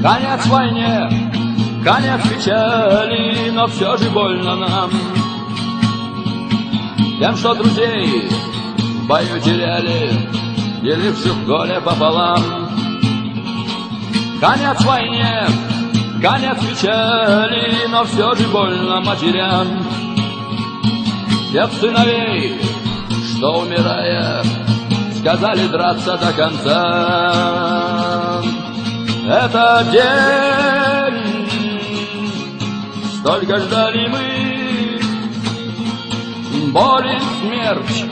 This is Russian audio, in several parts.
Конец войне, конец печали, но все же больно нам тем, что друзей в бою теряли, деливших горе пополам. Конец войне, конец печали, но все же больно матерям тех сыновей, что, умирая, сказали драться до конца. Это день, столько ждали мы, боль и смерть.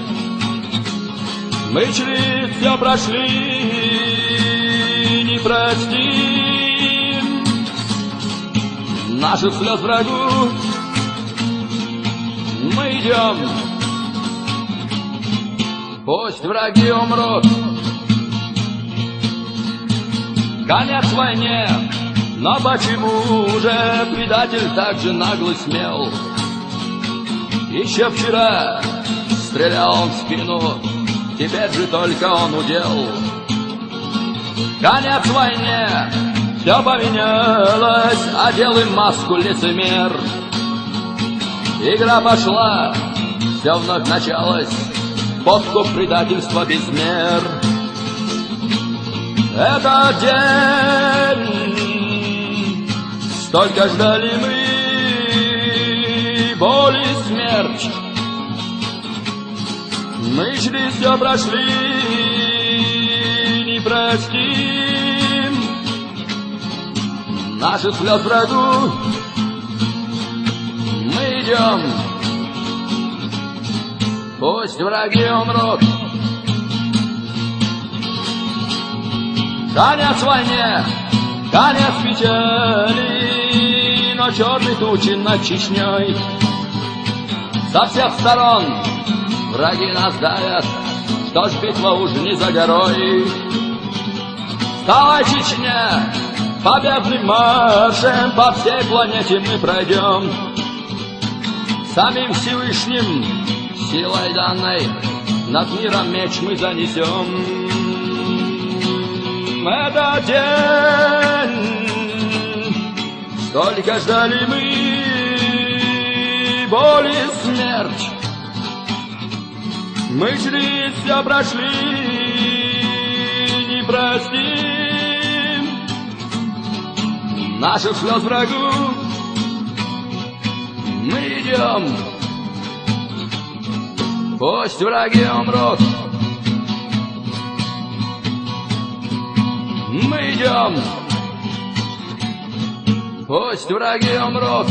Мы через все прошли, не простим наших слез врагу. Мы идем, пусть враги умрут. Конец войне, но почему же предатель так же нагло смел? Еще вчера стрелял он в спину, теперь же только он удел. Конец войне, все поменялось, одел им маску лицемер. Игра пошла, все вновь началось, подкуп предательства без мер. Это день, столько ждали мы, боль и смерть. Мы через все прошли, не простим наших слез врагу. Мы идем, пусть враги умрут. Конец войне, конец печали, но черные тучи над Чечней. Со всех сторон враги нас давят, что ж битва уже не за горой. Вставай, Чечня, победным маршем по всей планете мы пройдем. Самим Всевышним, силой данной, над миром меч мы занесем. Это день, столько ждали мы, боль и смерть. Мы через все прошли, не простим наших слез врагу. Мы идем, пусть враги умрут. Мы идем, пусть враги умрут.